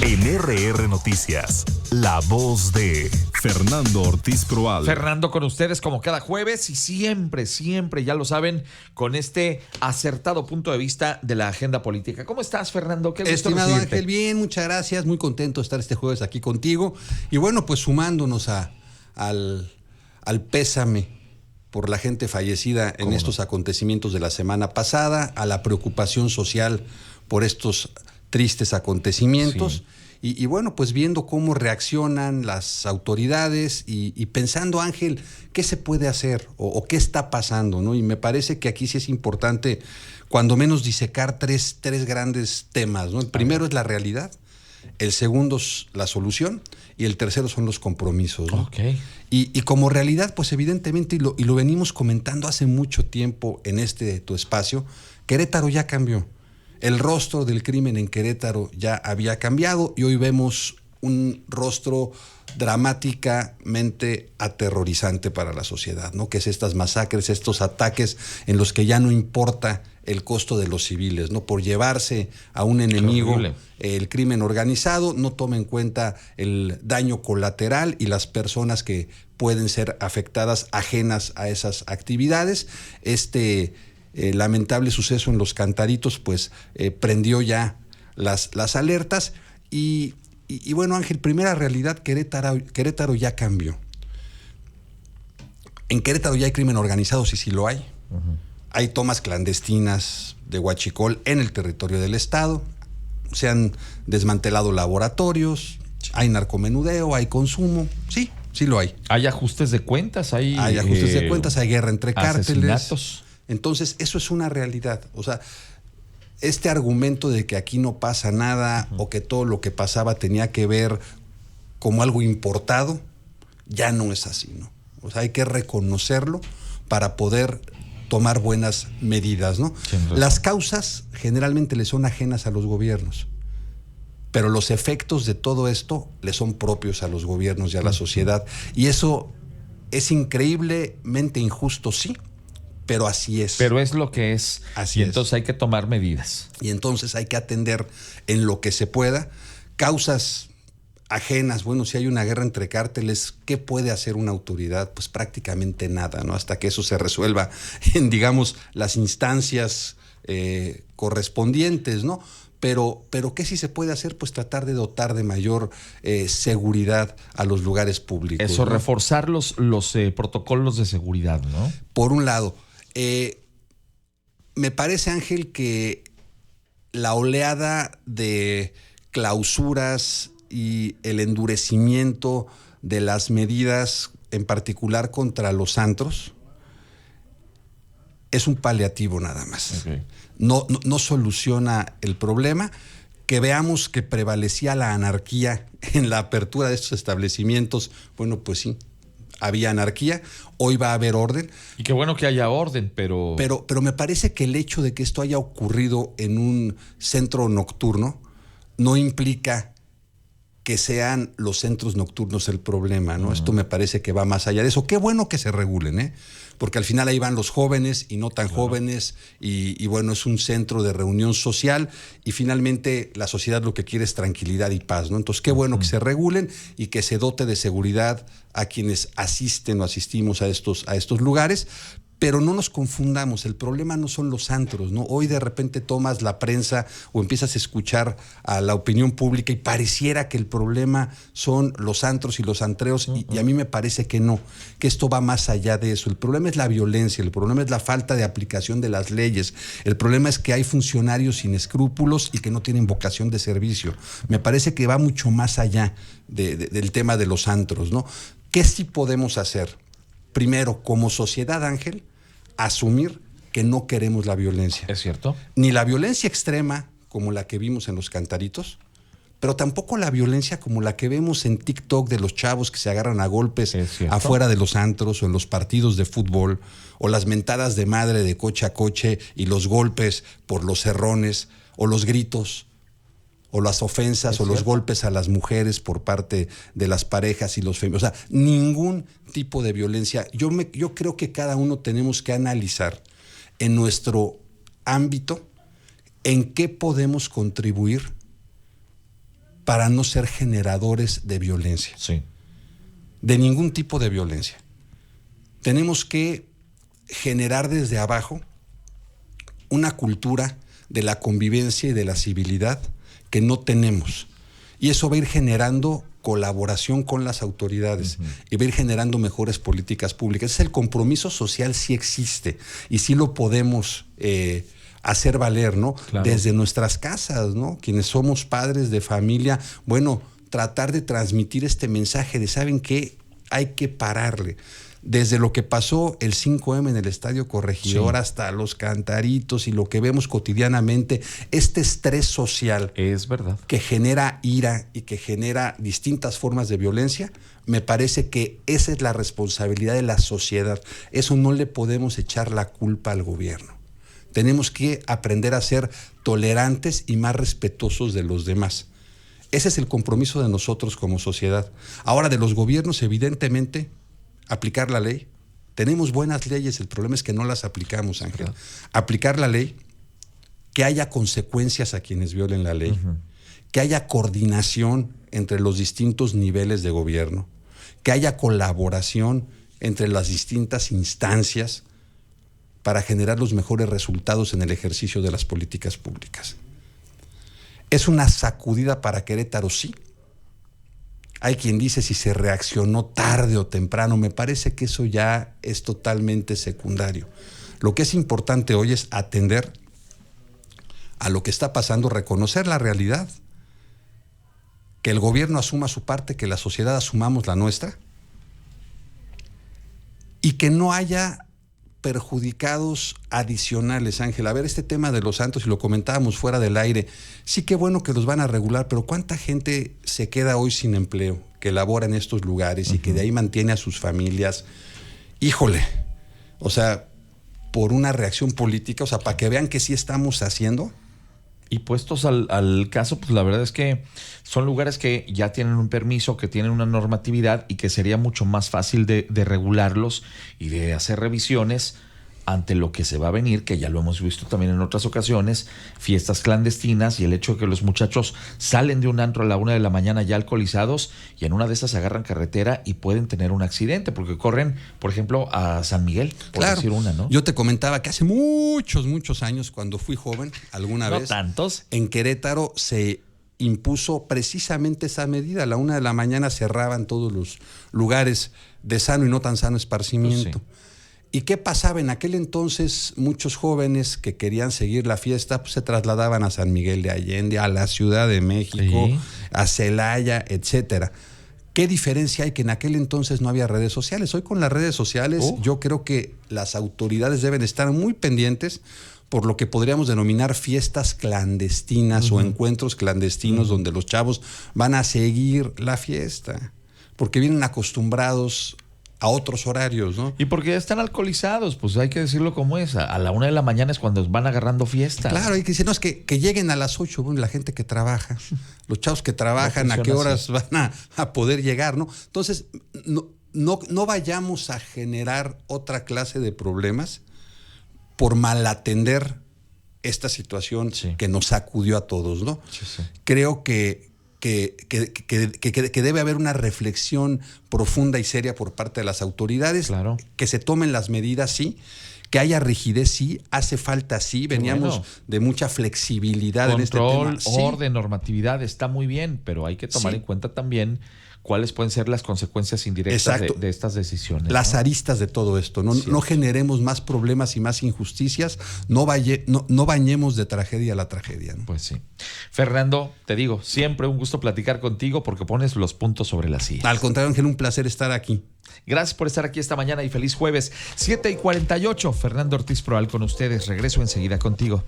En RR Noticias, la voz de Fernando Ortiz Proal. Fernando con ustedes como cada jueves y siempre, ya lo saben, con este acertado punto de vista de la agenda política. ¿Cómo estás, Fernando? Qué gusto Estimado recibirte. Ángel, bien, muchas gracias. Muy contento de estar este jueves aquí contigo. Y bueno, pues sumándonos al pésame por la gente fallecida en estos acontecimientos de la semana pasada, a la preocupación social por estos tristes acontecimientos. Sí. Y bueno, pues viendo cómo reaccionan las autoridades y pensando, Ángel, ¿qué se puede hacer o qué está pasando, ¿no? Y me parece que aquí sí es importante, cuando menos, disecar tres grandes temas, ¿no? El primero es la realidad, el segundo es la solución y el tercero son los compromisos, ¿no? Okay. Y como realidad, pues evidentemente, y lo venimos comentando hace mucho tiempo en tu espacio, Querétaro ya cambió. El rostro del crimen en Querétaro ya había cambiado y hoy vemos un rostro dramáticamente aterrorizante para la sociedad, ¿no? Que es estas masacres, estos ataques en los que ya no importa el costo de los civiles, ¿no? Por llevarse a un enemigo, el crimen organizado no toma en cuenta el daño colateral y las personas que pueden ser afectadas ajenas a esas actividades. Lamentable suceso en Los Cantaritos, pues prendió ya las alertas y bueno, Ángel, primera realidad, Querétaro ya cambió. En Querétaro ya hay crimen organizado, sí lo hay. Uh-huh. Hay tomas clandestinas de huachicol en el territorio del estado, se han desmantelado laboratorios, hay narcomenudeo, hay consumo, sí lo hay. Hay ajustes de cuentas, hay ajustes de cuentas, hay guerra entre cárteles. Asesinatos. Entonces, eso es una realidad. O sea, este argumento de que aquí no pasa nada, uh-huh, o que todo lo que pasaba tenía que ver como algo importado, ya no es así, ¿no? O sea, hay que reconocerlo para poder tomar buenas medidas, ¿no? Las causas generalmente le son ajenas a los gobiernos, pero los efectos de todo esto le son propios a los gobiernos y a la sociedad. Y eso es increíblemente injusto, sí, pero así es. Pero es lo que es. Así y entonces hay que tomar medidas. Y entonces hay que atender en lo que se pueda. Causas ajenas, bueno, si hay una guerra entre cárteles, ¿qué puede hacer una autoridad? Pues prácticamente nada, ¿no? Hasta que eso se resuelva en, digamos, las instancias correspondientes, ¿no? Pero ¿qué sí se puede hacer? Pues tratar de dotar de mayor seguridad a los lugares públicos. Eso, ¿no? Reforzar los protocolos de seguridad, ¿no? Por un lado, me parece, Ángel, que la oleada de clausuras y el endurecimiento de las medidas, en particular contra los antros, es un paliativo nada más. Okay. No soluciona el problema. Que veamos que prevalecía la anarquía en la apertura de estos establecimientos, bueno, pues sí, había anarquía, hoy va a haber orden. Y qué bueno que haya orden, pero me parece que el hecho de que esto haya ocurrido en un centro nocturno no implica que sean los centros nocturnos el problema, ¿no? Uh-huh. Esto me parece que va más allá de eso. Qué bueno que se regulen, porque al final ahí van los jóvenes y no tan jóvenes y bueno, es un centro de reunión social y finalmente la sociedad lo que quiere es tranquilidad y paz, ¿no? Entonces, qué bueno que se regulen y que se dote de seguridad a quienes asisten o asistimos a estos lugares. Pero no nos confundamos, el problema no son los antros, ¿no? Hoy de repente tomas la prensa o empiezas a escuchar a la opinión pública y pareciera que el problema son los antros y los antreos, y a mí me parece que no, que esto va más allá de eso. El problema es la violencia, el problema es la falta de aplicación de las leyes, el problema es que hay funcionarios sin escrúpulos y que no tienen vocación de servicio. Me parece que va mucho más allá del tema de los antros, ¿no? ¿Qué sí podemos hacer? Primero, como sociedad, Ángel, asumir que no queremos la violencia. ¿Es cierto? Ni la violencia extrema, como la que vimos en Los Cantaritos, pero tampoco la violencia como la que vemos en TikTok de los chavos que se agarran a golpes afuera de los antros o en los partidos de fútbol, o las mentadas de madre de coche a coche y los golpes por los cerrones, o los gritos, o las ofensas o los golpes a las mujeres por parte de las parejas y los femeninos. O sea, ningún tipo de violencia. Yo creo que cada uno tenemos que analizar en nuestro ámbito en qué podemos contribuir para no ser generadores de violencia. Sí. De ningún tipo de violencia. Tenemos que generar desde abajo una cultura de la convivencia y de la civilidad que no tenemos. Y eso va a ir generando colaboración con las autoridades y va a ir generando mejores políticas públicas. El compromiso social sí existe y sí lo podemos hacer valer, ¿no? Claro. Desde nuestras casas, ¿no? Quienes somos padres de familia, bueno, tratar de transmitir este mensaje de, ¿saben qué? Hay que pararle. Desde lo que pasó el 5M en el Estadio Corregidor, sí, hasta los cantaritos y lo que vemos cotidianamente, este estrés social, es verdad, que genera ira y que genera distintas formas de violencia, me parece que esa es la responsabilidad de la sociedad. Eso no le podemos echar la culpa al gobierno. Tenemos que aprender a ser tolerantes y más respetuosos de los demás. Ese es el compromiso de nosotros como sociedad. Ahora, de los gobiernos, evidentemente, aplicar la ley. Tenemos buenas leyes, el problema es que no las aplicamos, Ángel. Aplicar la ley, que haya consecuencias a quienes violen la ley, que haya coordinación entre los distintos niveles de gobierno, que haya colaboración entre las distintas instancias para generar los mejores resultados en el ejercicio de las políticas públicas. ¿Es una sacudida para Querétaro? Sí. Hay quien dice si se reaccionó tarde o temprano. Me parece que eso ya es totalmente secundario. Lo que es importante hoy es atender a lo que está pasando, reconocer la realidad, que el gobierno asuma su parte, que la sociedad asumamos la nuestra y que no haya perjudicados adicionales, Ángel. A ver, este tema de los santos, y lo comentábamos fuera del aire, sí, qué bueno que los van a regular, pero ¿cuánta gente se queda hoy sin empleo, que labora en estos lugares y que de ahí mantiene a sus familias? Híjole, o sea, por una reacción política, o sea, para que vean que sí estamos haciendo. Y puestos al caso, pues la verdad es que son lugares que ya tienen un permiso, que tienen una normatividad y que sería mucho más fácil de regularlos y de hacer revisiones ante lo que se va a venir, que ya lo hemos visto también en otras ocasiones, fiestas clandestinas y el hecho de que los muchachos salen de un antro a la 1 de la mañana ya alcoholizados y en una de esas se agarran carretera y pueden tener un accidente porque corren, por ejemplo, a San Miguel, por decir una, ¿no? Yo te comentaba que hace muchos años, cuando fui joven, alguna vez, tantos, en Querétaro se impuso precisamente esa medida. A la 1 de la mañana cerraban todos los lugares de sano y no tan sano esparcimiento. Sí. ¿Y qué pasaba? En aquel entonces muchos jóvenes que querían seguir la fiesta pues se trasladaban a San Miguel de Allende, a la Ciudad de México, sí, a Celaya, etcétera. ¿Qué diferencia hay? Que en aquel entonces no había redes sociales. Hoy con las redes sociales yo creo que las autoridades deben estar muy pendientes por lo que podríamos denominar fiestas clandestinas o encuentros clandestinos donde los chavos van a seguir la fiesta porque vienen acostumbrados a otros horarios, ¿no? Y porque ya están alcoholizados, pues hay que decirlo como es. A la 1 de la mañana es cuando van agarrando fiesta. Claro, hay que decir, no, es que lleguen a las 8, bueno, la gente que trabaja, los chavos que trabajan, ¿a qué horas van a poder llegar, no? Entonces, no vayamos a generar otra clase de problemas por malatender esta situación que nos sacudió a todos, ¿no? Sí. Creo que debe haber una reflexión profunda y seria por parte de las autoridades, que se tomen las medidas, sí, que haya rigidez, sí, hace falta, sí, veníamos de mucha flexibilidad en este tema. Control, orden, normatividad, está muy bien, pero hay que tomar en cuenta también cuáles pueden ser las consecuencias indirectas de estas decisiones. Las aristas de todo esto. No generemos más problemas y más injusticias. No bañemos de tragedia a la tragedia, ¿no? Pues sí. Fernando, te digo, siempre un gusto platicar contigo porque pones los puntos sobre las sillas. Al contrario, Ángel, un placer estar aquí. Gracias por estar aquí esta mañana y feliz jueves. 7:48. Fernando Ortiz Proal con ustedes. Regreso enseguida contigo.